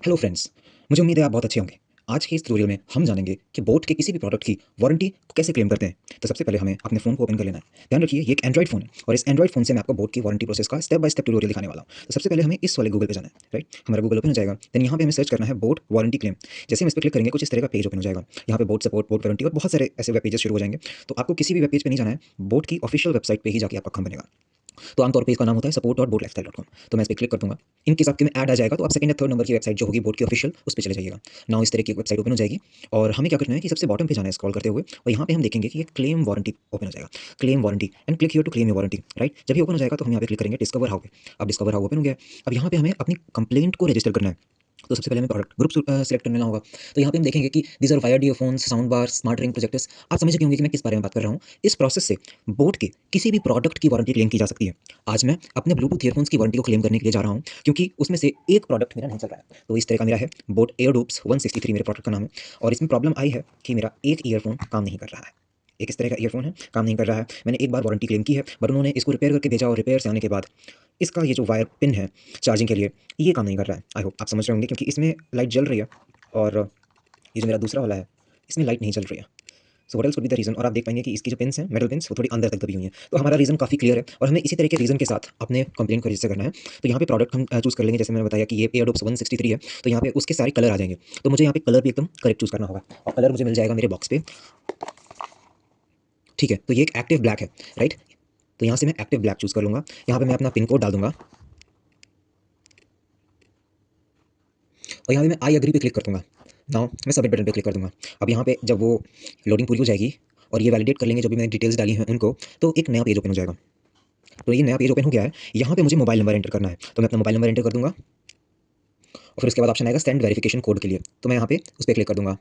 Hello friends, मुझे उम्मीद है आप बहुत अच्छे होंगे। आज के इस ट्यूटोरियल में हम जानेंगे कि बोट के किसी भी प्रोडक्ट की वारंटी को कैसे क्लेम करते हैं। तो सबसे पहले हमें अपने फ़ोन को ओपन कर लेना है। ध्यान रखिए ये एक एंड्रॉइड फ़ोन है और इस एंड्रॉइड फ़ोन से मैं आपको बोट की वारंटी प्रोसेस का स्टेप बाय स्टेप ट्यूटोरियल दिखाने वाला हूँ। तो सबसे पहले हमें इस वाले गूगल पे जाना है, राइट? हमारा गूगल ओपन हो जाएगा। देन यहाँ पे हमें सर्च करना है बोट वारंटी क्लेम। जैसे हम इस पे क्लिक करेंगे कुछ इस तरह का पेज ओपन हो जाएगा। यहाँ पे बोट सपोर्ट, बोट वारंटी और बहुत सारे ऐसे वेब पेजेस शुरू हो जाएंगे। तो आपको किसी भी वेब पेज पे नहीं जाना है, बोट की ऑफिशियल वेबसाइट पे ही जाके आपका काम बनेगा। तो आमतौर पे इसका नाम होता है support.boatlifestyle.com। तो मैं इस पे क्लिक कर दूँगा। इन केस आपके में ऐड आ जाएगा तो आप सेकंड या थर्ड नंबर की वेबसाइट जो होगी बोट की ऑफिशियल उस पे चले जाइएगा। नाउ इस तरह की एक वेबसाइट ओपन हो जाएगी और हमें क्या करना है कि सबसे बॉटम पे जाना है स्क्रॉल करते हुए और यहाँ पे हम देखेंगे कि ये क्लेम वारंटी ओपन हो जाएगा। Claim warranty and click here to claim your warranty, right? जब ये ओपन हो जाएगा तो हम यहाँ पे क्लिक करेंगे डिस्कवर हाउ पे। अब डिस्कवर हाउ ओपन हो गया है। अब यहाँ पे हमें अपनी कंप्लेंट को रजिस्टर करना है। तो सबसे पहले हमें प्रोडक्ट ग्रुप सेलेक्ट करना होगा। तो यहाँ पे हम देखेंगे कि these are wired earphones, sound bar, smart ring projectors. आप समझ गए होंगे कि मैं किस बारे में बात कर रहा हूँ। इस प्रोसेस से बोट के किसी भी प्रोडक्ट की वारंटी क्लेम की जा सकती है। आज मैं अपने ब्लूटूथ ईयरफोन्स की वारंटी को क्लेम करने के लिए जा रहा हूँ क्योंकि उसमें से एक प्रोडक्ट मेरा नहीं चल रहा है। तो इस तरह का मेरा है बोट एयरडोप्स 163 मेरे प्रोडक्ट का नाम है और इसमें प्रॉब्लम आई है कि मेरा एक ईयरफोन काम नहीं कर रहा है। एक इस तरह का ईयरफोन है, काम नहीं कर रहा है। मैंने एक बार वारंटी क्लेम की है बट उन्होंने इसको रिपेयर करके भेजा और रिपेयर से आने के बाद इसका ये जो वायर पिन है चार्जिंग के लिए ये काम नहीं कर रहा है। आई होप आप समझ रहे होंगे क्योंकि इसमें लाइट जल रही है और ये जो मेरा दूसरा वाला है इसमें लाइट नहीं जल रही है। So what else could be the reason? और आप देख पाएंगे कि इसकी जो पिन्स हैं, मेटल पिन्स, वो थोड़ी अंदर तक दबी हुई हैं। तो हमारा रीज़न काफ़ी क्लियर है और हमें इसी तरह के रीज़न के साथ अपने कंप्लेंट को रजिस्टर करना है। तो यहाँ पे प्रोडक्ट हम चूज़ कर लेंगे। जैसे मैंने बताया कि ये एयरडोप्स 163 है, तो यहाँ पे उसके सारे कलर आ जाएंगे। तो मुझे यहाँ पे कलर भी एकदम करेक्ट चूज़ करना होगा और कलर मुझे मिल जाएगा मेरे बॉक्स पे। ठीक है, तो ये एक एक्टिव ब्लैक है, राइट? तो यहाँ से मैं एक्टिव ब्लैक चूज़ कर लूँगा। यहाँ पे मैं अपना पिन कोड डाल दूँगा और यहाँ पे मैं आई एग्री पे क्लिक कर दूँगा। नाउ मैं सबमिट बटन पे क्लिक कर दूँगा। अब यहाँ पे जब वो लोडिंग पूरी हो जाएगी और ये वैलिडेट कर लेंगे जो भी मैंने डिटेल्स डाली हैं उनको, तो एक नया पेज ओपन हो जाएगा। तो ये नया पेज ओपन हो गया है। यहाँ पे मुझे मोबाइल नंबर एंटर करना है, तो मैं अपना मोबाइल नंबर एंटर कर दूँगा और फिर उसके बाद ऑप्शन आएगा सेंड वेरिफिकेशन कोड के लिए, तो मैं यहाँ पे उस पे क्लिक कर दूँगा।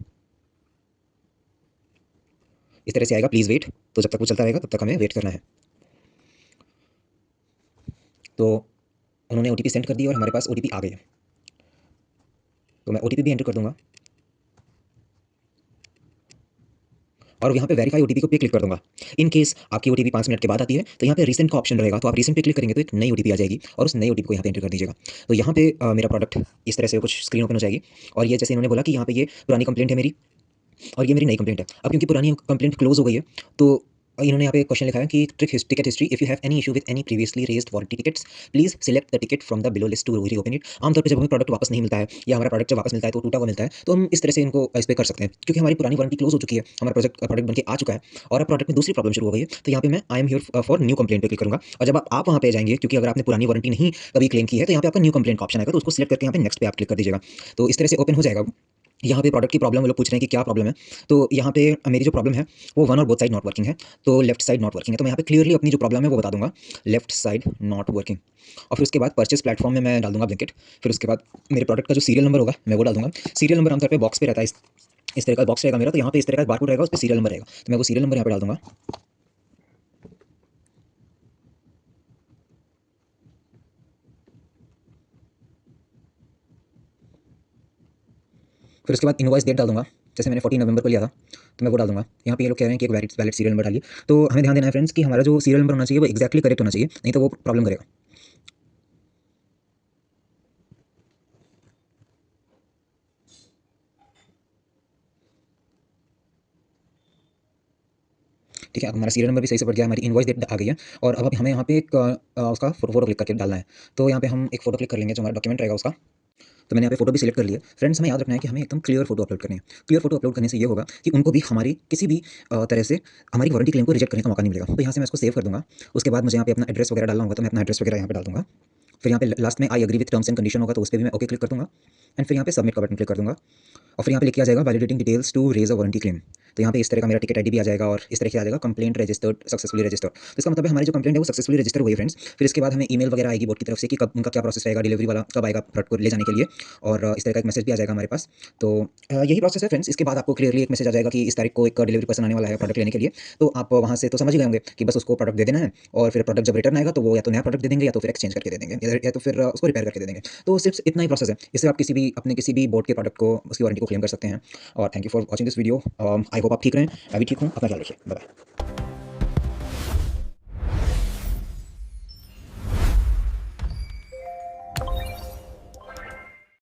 इस तरह से आएगा प्लीज़ वेट। तो जब तक वो चलता रहेगा तब तक हमें वेट करना है। तो उन्होंने ओटीपी सेंड कर दी और हमारे पास ओटीपी आ गई है। तो मैं ओटीपी भी एंटर कर दूँगा और यहाँ पे वेरीफाई ओटीपी को पे क्लिक कर दूँगा। इन केस आपकी ओटीपी 5 मिनट के बाद आती है, तो यहाँ पे रीसेंट का ऑप्शन रहेगा, तो आप रीसेंट पे क्लिक करेंगे तो एक नई ओटीपी आ जाएगी और उस नई ओटीपी को यहाँ पे एंटर कर दीजिएगा। तो यहाँ पे मेरा प्रोडक्ट इस तरह से कुछ स्क्रीन ओपन हो जाएगी और ये जैसे इन्होंने बोला कि यहाँ पे ये पुरानी कंप्लेंट है मेरी और ये मेरी नई कंप्लेंट है। अब क्योंकि पुरानी कंप्लेंट क्लोज़ हो गई है, तो इन्होंने यहाँ पे क्वेश्चन लिखा है कि ticket history, if you have any issue with any previously raised warranty tickets, please select the ticket from the below list to reopen it. आमतौर पे जब हमें प्रोडक्ट वापस नहीं मिलता है या हमारा प्रोडक्ट जब वापस मिलता है तो टूटा हुआ मिलता है, तो हम इस तरह से इनको इस पे कर सकते हैं क्योंकि हमारी पुरानी वारंटी क्लोज़ हो चुकी है, हमारा प्रोडक्ट बन के आ चुका है और अब प्रोडक्ट में दूसरी प्रॉब्लम शुरू हो गई है। तो यहाँ पे मैं I am here for new complaint पे क्लिक करूँगा और जब आप वहाँ पे जाएँगे, क्योंकि अगर आपने पुरानी वारंटी नहीं कभी क्लेम की है, तो यहाँ पे आपका न्यू कंप्लेंट का ऑप्शन आएगा, तो उसको सिलेक्ट करके यहाँ पे नेक्स्ट पे आप क्लिक कर दीजिएगा। तो इस तरह से ओपन हो जाएगा। यहाँ पे प्रोडक्ट की प्रॉब्लम वो लोग पूछ रहे हैं कि क्या प्रॉब्लम है। तो यहाँ पे मेरी जो प्रॉब्लम है वो वन और बोथ साइड नॉट वर्किंग है। तो लेफ्ट साइड नॉट वर्किंग है, तो मैं यहाँ पे क्लियरली अपनी जो प्रॉब्लम है वो बता दूंगा, लेफ्ट साइड नॉट वर्किंग। और फिर उसके बाद परचेस प्लेटफॉर्म में मैं डाल दूंगा ब्लिंकिट। फिर उसके बाद मेरे प्रोडक्ट का जो सीरियल नंबर होगा मैं वो डाल दूंगा। सीरियल नंबर आमतौर पे बॉक्स पे रहता है, इस तरह का बॉक्स रहेगा मेरा, तो यहाँ पे इस तरह का बारकोड रहेगा, उस पर सीरियल नंबर रहेगा, तो मैं वो सीरियल नंबर यहाँ पे डाल दूंगा। फिर उसके बाद इनवॉइस डेट डाल दूंगा। जैसे मैंने 14 नवंबर को लिया था तो मैं वो डाल दूंगा। यहाँ पे ये लोग कह रहे हैं कि एक वैलिड वैलिड सीरियल नंबर डालिए, तो हमें ध्यान देना है फ्रेंड्स कि हमारा जो सीरियल नंबर होना चाहिए वो एक्जैक्टली करेक्ट होना चाहिए, नहीं तो वो प्रॉब्लम करेगा। ठीक है, अब हमारा सीरियल नंबर भी सही से बढ़ गया, हमारी इनवॉइस डेट आ गई है और अब हमें यहाँ पे एक उसका फोटो क्लिक करके डालना है। तो यहाँ पे हम एक फोटो क्लिक कर लेंगे जो हमारा डॉक्यूमेंट रहेगा उसका। तो मैंने यहाँ पे फोटो भी सिलेक्ट कर लिया। फ्रेंड्स, हमें याद रखना है कि हमें एकदम क्लियर फोटो अपलोड करनी है। क्लियर फोटो अपलोड करने से ये होगा कि उनको भी हमारी किसी भी तरह से हमारी वारंटी क्लेम को रिजेक्ट करने का मौका नहीं मिलेगा। तो यहाँ से मैं इसको सेव कर दूँगा। उसके बाद मुझे यहाँ पे अपना एड्रेस वगैरह डालना होगा, तो मैं अपना एड्रेस वगैरह यहाँ पे डाल दूँगा। फिर यहाँ पे लास्ट में I agree with terms and condition होगा, तो उस पे भी मैं ओके क्लिक कर दूँगा एंड फिर यहाँ पे सबमिट का बटन क्लिक कर दूँगा और फिर यहाँ पे लिखा जाएगा validating details to raise a warranty claim. तो यहाँ पे इस तरह का मेरा टिकट आईडी भी आ जाएगा और इस तरह से आ जाएगा कंप्लेंट रजिस्टर्ड सक्सेसफुली रजिस्टर्ड। तो इसका मतलब है हमारी जो कंप्लेंट है वो सक्सेसफुली रजिस्टर हुई है फ्रेंड्स। फिर इसके बाद हमें ईमेल वगैरह आएगी बोर्ड की तरफ से कि कब उनका क्या प्रोसेस रहेगा, डिलीवरी वाला कब आएगा प्रोडक्ट को ले जाने के लिए, और इस तरह का एक मैसेज भी आ जाएगा हमारे पास। तो यही प्रोसेस है फ्रेंड्स। इसके बाद आपको क्लियरली एक मैसेज आ जाएगा कि इस तारीख को एक डिलीवरी पर्सन आने वाला है प्रोडक्ट लेने के लिए। तो आप वहाँ से तो समझ ही गए होंगे कि बस उसको प्रोडक्ट दे देना है और फिर प्रोडक्ट जब रिटर्न आएगा तो वो या तो नया प्रोडक्ट दे देंगे या तो फिर एक्सचेंज करके दे देंगे या तो फिर उसको रिपेयर करके दे देंगे। तो सिर्फ इतना ही प्रोसेस है। इससे आप किसी भी बोर्ड के प्रोडक्ट को उसकी वारंटी को क्लेम कर सकते हैं। और thank you for watching this video. I hope आप ठीक रहें, मैं भी ठीक हूँ। अपना ख्याल रखिए। Bye bye.